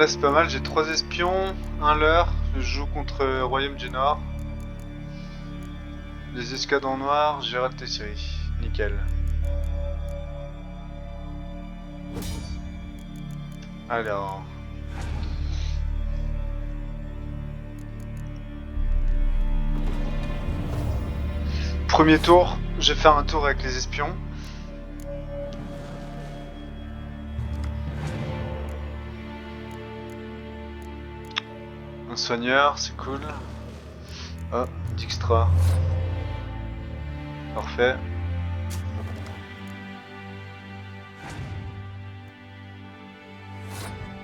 Là c'est pas mal, j'ai 3 espions, un leurre, je joue contre Royaume du Nord. Les escadrons noirs, Gérald Tessiri. Nickel. Alors... Premier tour, je vais faire un tour avec les espions. Un soigneur, c'est cool. Oh, Dijkstra. Parfait.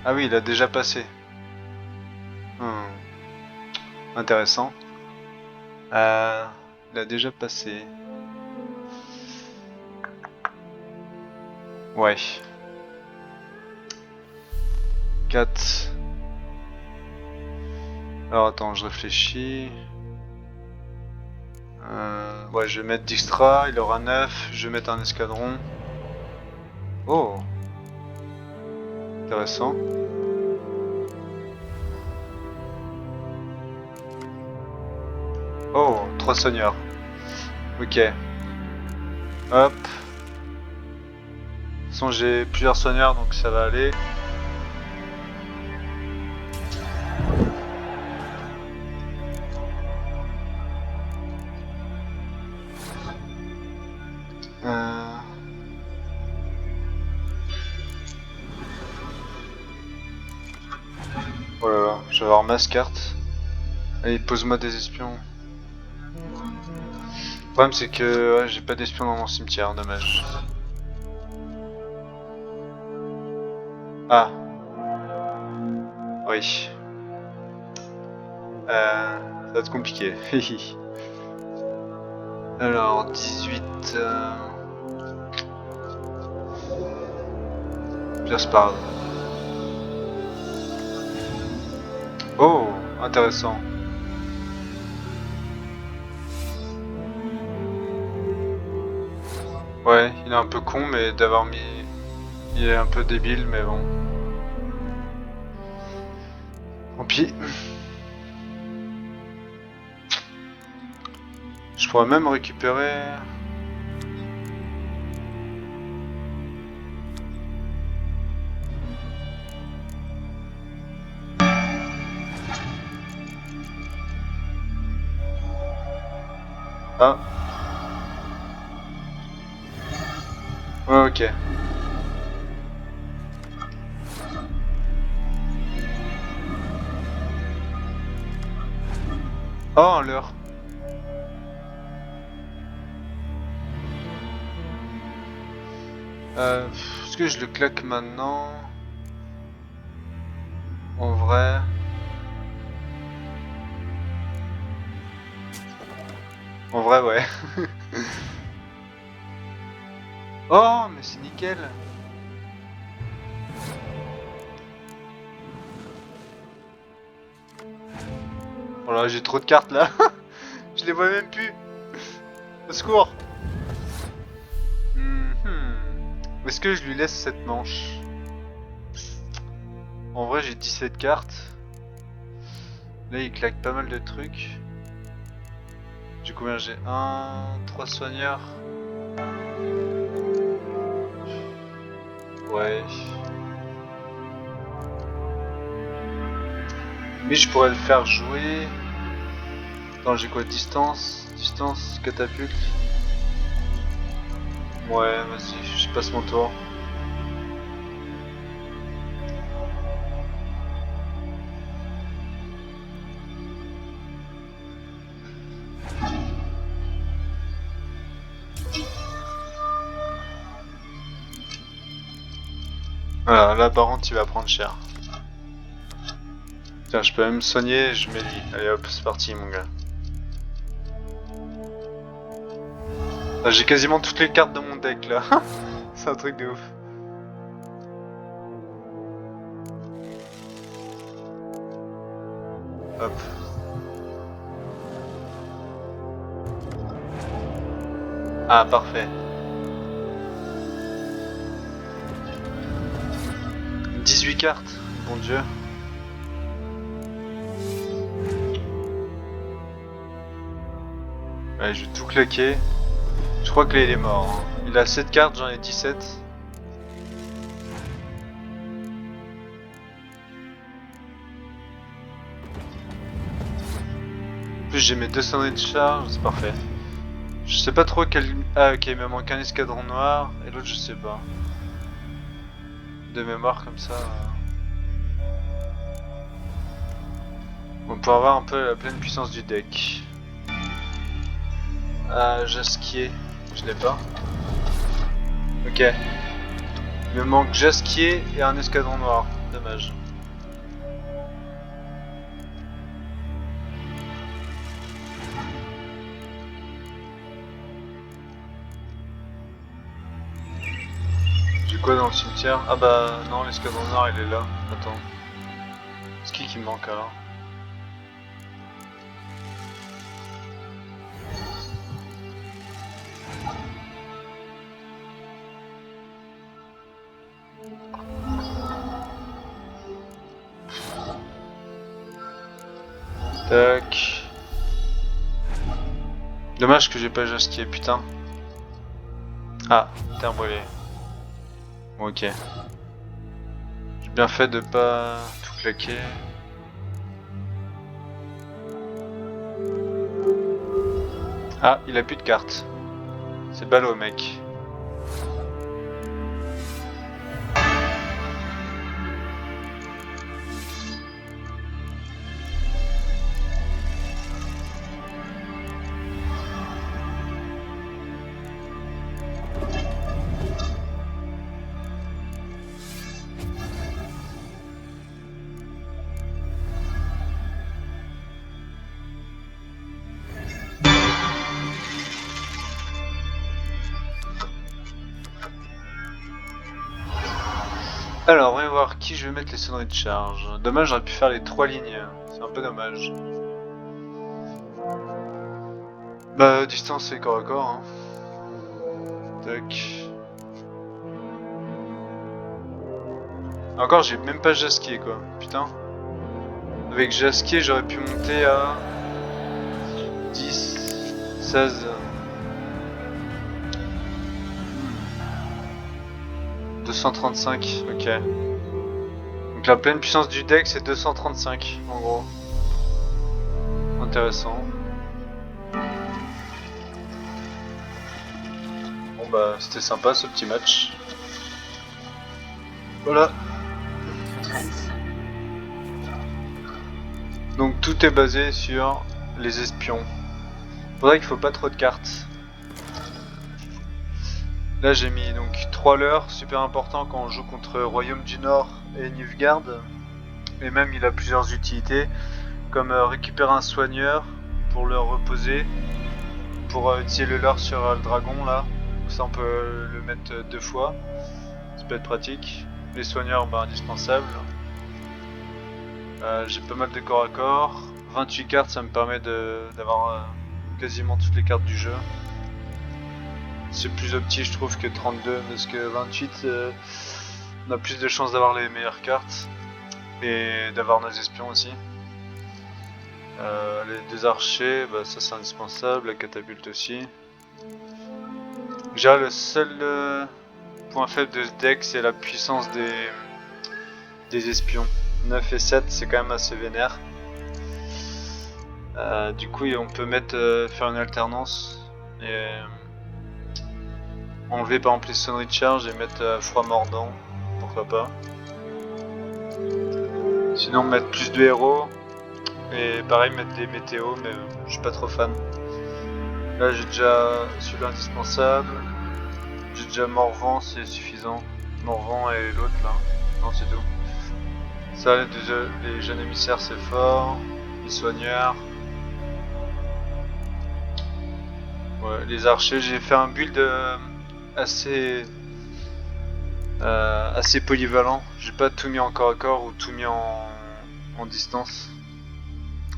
Ah oui, il a déjà passé. Intéressant. Il a déjà passé. Ouais. 4. Alors attends, je réfléchis. Ouais, je vais mettre Dijkstra, il aura 9. Je vais mettre un escadron. Oh. Intéressant. Oh, 3 seigneurs. Ok. Hop. De toute façon, j'ai plusieurs seigneurs, donc ça va aller. Oh là là, je vais avoir masse carte. Allez, pose-moi des espions. Le problème c'est que ouais, j'ai pas d'espions dans mon cimetière, dommage. Ah. Oui. Ça va être compliqué. Alors, 18... Pire, c'est pas grave. Oh, intéressant. Ouais, il est un peu con, mais d'avoir mis... Il est un peu débile, mais bon. Tant pis. Je pourrais même récupérer... Ah. Ouais, ok. Oh, un leurre. Est-ce que je le claque maintenant? En vrai... En vrai, ouais. Oh, mais c'est nickel. Oh là, j'ai trop de cartes là. Je les vois même plus. Au secours. Est-ce que je lui laisse cette manche? En vrai, j'ai 17 cartes. Là, il claque pas mal de trucs. J'ai combien? J'ai 1, 3 soigneurs. Ouais. Mais je pourrais le faire jouer. Attends, j'ai quoi? Distance? Distance, catapulte. Ouais, vas-y, je passe mon tour. Voilà, là par contre, il va prendre cher. Tiens, je peux même soigner, je mets lui. Allez hop, c'est parti mon gars. Ah, j'ai quasiment toutes les cartes de mon deck là. C'est un truc de ouf. Hop. Ah, parfait. 18 cartes, bon dieu. Allez, je vais tout claquer. Je crois que là il est mort. Hein. Il a 7 cartes, j'en ai 17. En plus j'ai mes 2 sonneries de charge, c'est parfait. Je sais pas trop quel... Ah ok, il me manque un escadron noir et l'autre je sais pas. De mémoire comme ça... On peut avoir un peu la pleine puissance du deck. Jasquier, je l'ai pas. Ok. Il me manque Jasquier et un escadron noir, dommage. J'ai quoi dans le cimetière? Ah bah non, l'escadron noir il est là. Attends. C'est qui me manque alors? Tac. Dommage que j'ai pas Jasquier, putain. Ah, terre brûlée. Bon, ok. J'ai bien fait de pas tout claquer. Ah, il a plus de cartes. C'est ballot, mec. Alors, on va voir qui je vais mettre les sonneries de charge. Dommage, j'aurais pu faire les 3 lignes. C'est un peu dommage. Bah, distance c'est corps à corps. Hein. Tac. Encore, j'ai même pas Jasquier quoi. Putain. Avec Jasquier, j'aurais pu monter à 10, 16. 235, ok. Donc la pleine puissance du deck c'est 235 en gros. Intéressant. Bon bah c'était sympa ce petit match. Voilà. Donc tout est basé sur les espions. Faudrait qu'il faut pas trop de cartes. Là j'ai mis donc 3 leurres, super important quand on joue contre Royaume du Nord et Nilfgaard. Et même il a plusieurs utilités, comme récupérer un soigneur pour le reposer, pour utiliser le leurre sur le dragon là. Ça on peut le mettre 2 fois, ça peut être pratique. Les soigneurs bah, indispensables. J'ai pas mal de corps à corps. 28 cartes, ça me permet d'avoir quasiment toutes les cartes du jeu. C'est plus opti je trouve que 32 parce que 28 on a plus de chances d'avoir les meilleures cartes et d'avoir nos espions aussi. Les 2 archers, bah, ça c'est indispensable, la catapulte aussi. Déjà le seul point faible de ce deck c'est la puissance des espions. 9 et 7 c'est quand même assez vénère. Du coup on peut mettre faire une alternance et enlever par exemple les sonneries de charge et mettre froid mordant, pourquoi pas. Sinon mettre plus de héros et pareil mettre des météos mais je suis pas trop fan. Là j'ai déjà celui-là indispensable, j'ai déjà Morvan c'est suffisant. Morvan et l'autre là, non c'est tout. Ça les jeunes émissaires c'est fort, les soigneurs. Ouais, les archers, j'ai fait un build assez polyvalent. J'ai pas tout mis en corps à corps ou tout mis en distance.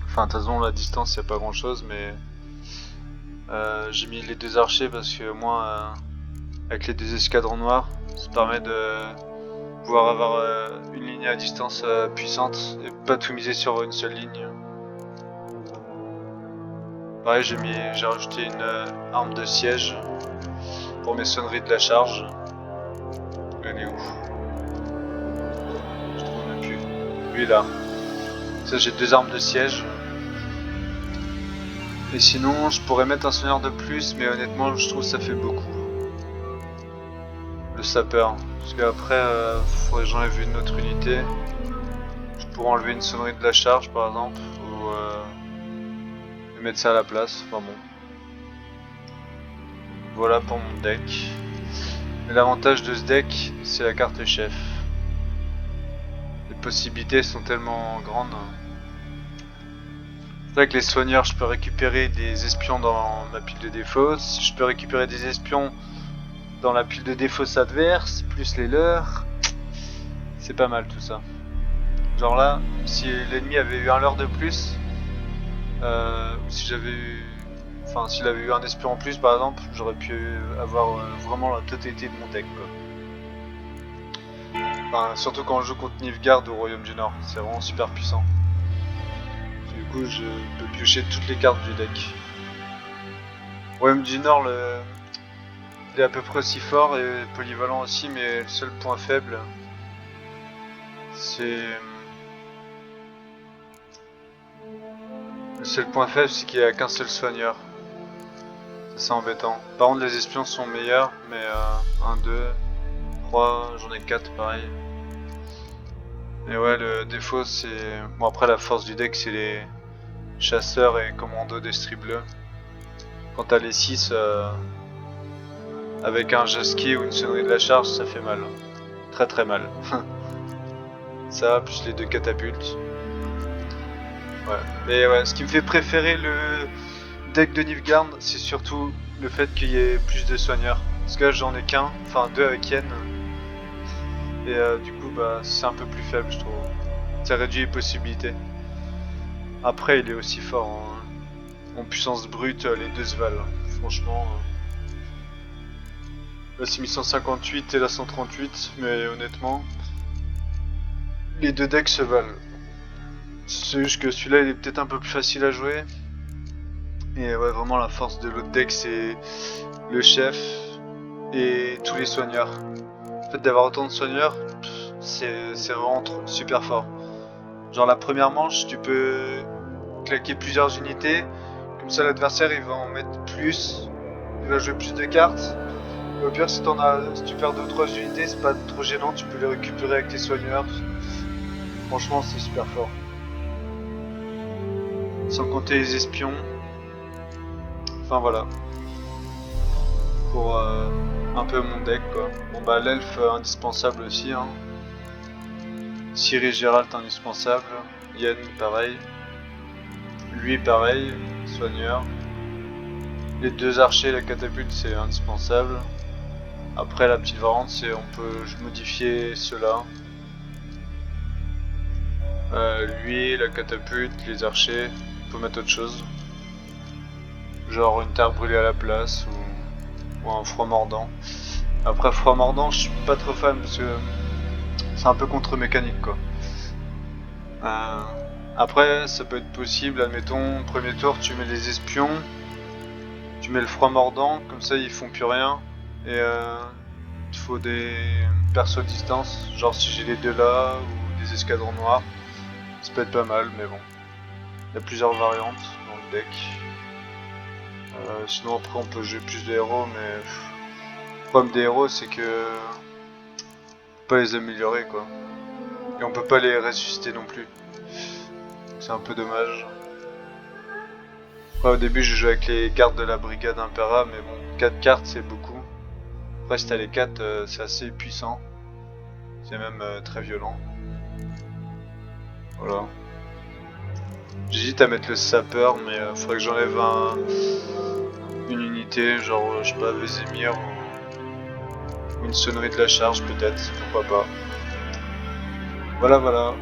Enfin, de toute façon, la distance, y a pas grand chose, mais j'ai mis les 2 archers parce que moi, avec les 2 escadrons noirs, ça permet de pouvoir avoir une ligne à distance puissante et pas tout miser sur une seule ligne. Pareil, j'ai rajouté une arme de siège pour mes sonneries de la charge. Elle est où? Je trouve même plus. Oui, là. Ça, j'ai 2 armes de siège. Et sinon, je pourrais mettre un soigneur de plus, mais honnêtement, je trouve que ça fait beaucoup. Le sapeur. Parce qu'après, faudrait que j'enlève une autre unité. Je pourrais enlever une sonnerie de la charge, par exemple, ou mettre ça à la place. Enfin bon. Voilà pour mon deck. Et l'avantage de ce deck, c'est la carte chef. Les possibilités sont tellement grandes. C'est vrai que les soigneurs, je peux récupérer des espions dans ma pile de défausse. Je peux récupérer des espions dans la pile de défausse adverse, plus les leurs. C'est pas mal tout ça. Genre là, si l'ennemi avait eu un leurre de plus, ou si j'avais eu... Enfin, s'il avait eu un espion en plus par exemple, j'aurais pu avoir vraiment la totalité de mon deck quoi. Enfin, surtout quand je joue contre Nilfgaard au Royaume du Nord, c'est vraiment super puissant. Du coup, je peux piocher toutes les cartes du deck. Royaume du Nord, il est à peu près aussi fort et polyvalent aussi, mais le seul point faible, c'est... Le seul point faible, c'est qu'il n'y a qu'un seul soigneur. C'est embêtant. Par contre, les espions sont meilleurs, mais 1, 2, 3, j'en ai 4 pareil. Et ouais, le défaut, c'est... Bon, après, la force du deck, c'est les chasseurs et commandos d'estrie bleue. Quand t'as les 6, avec un jasquier ou une sonnerie de la charge, ça fait mal. Très très mal. Ça, plus les 2 catapultes. Ouais. Mais ouais, ce qui me fait préférer le deck de Nilfgaard, c'est surtout le fait qu'il y ait plus de soigneurs. Parce que là, j'en ai qu'un, enfin 2 avec Yen. Et du coup, bah, c'est un peu plus faible, je trouve. Ça réduit les possibilités. Après, il est aussi fort en puissance brute, les 2 se valent. Franchement. Là, c'est 1158 et la 138, mais honnêtement, les 2 decks se valent. C'est juste que celui-là, il est peut-être un peu plus facile à jouer. Et ouais, vraiment, la force de l'autre deck, c'est le chef et tous les soigneurs. Le fait d'avoir autant de soigneurs, c'est vraiment super fort. Genre la première manche, tu peux claquer plusieurs unités, comme ça l'adversaire il va en mettre plus, il va jouer plus de cartes. Et au pire, si tu perds 2 ou 3 unités, c'est pas trop gênant, tu peux les récupérer avec tes soigneurs. Franchement, c'est super fort. Sans compter les espions. Enfin voilà. Pour un peu mon deck quoi. Bon bah l'elfe indispensable aussi hein. Ciri Gérald indispensable. Yen pareil. Lui pareil, soigneur. Les 2 archers, la catapulte c'est indispensable. Après la petite variante c'est on peut modifier cela. Lui, la catapulte, les archers, on peut mettre autre chose. Genre une terre brûlée à la place ou un froid mordant. Après froid mordant je suis pas trop fan parce que c'est un peu contre-mécanique quoi. Après ça peut être possible, admettons, premier tour tu mets les espions, tu mets le froid mordant, comme ça ils font plus rien. Et il faut des persos distance, genre si j'ai les 2 là, ou des escadrons noirs, ça peut être pas mal mais bon. Il y a plusieurs variantes dans le deck. Sinon après on peut jouer plus de héros mais le problème des héros c'est que on peut pas les améliorer quoi. Et on peut pas les ressusciter non plus. C'est un peu dommage. Après, au début je jouais avec les cartes de la brigade Impera mais bon 4 cartes c'est beaucoup. Après si t'as les 4 c'est assez puissant. C'est même très violent. Voilà. J'hésite à mettre le sapeur mais faudrait que j'enlève une unité genre je sais pas Vesemir ou une sonnerie de la charge peut-être, pourquoi pas. Voilà voilà.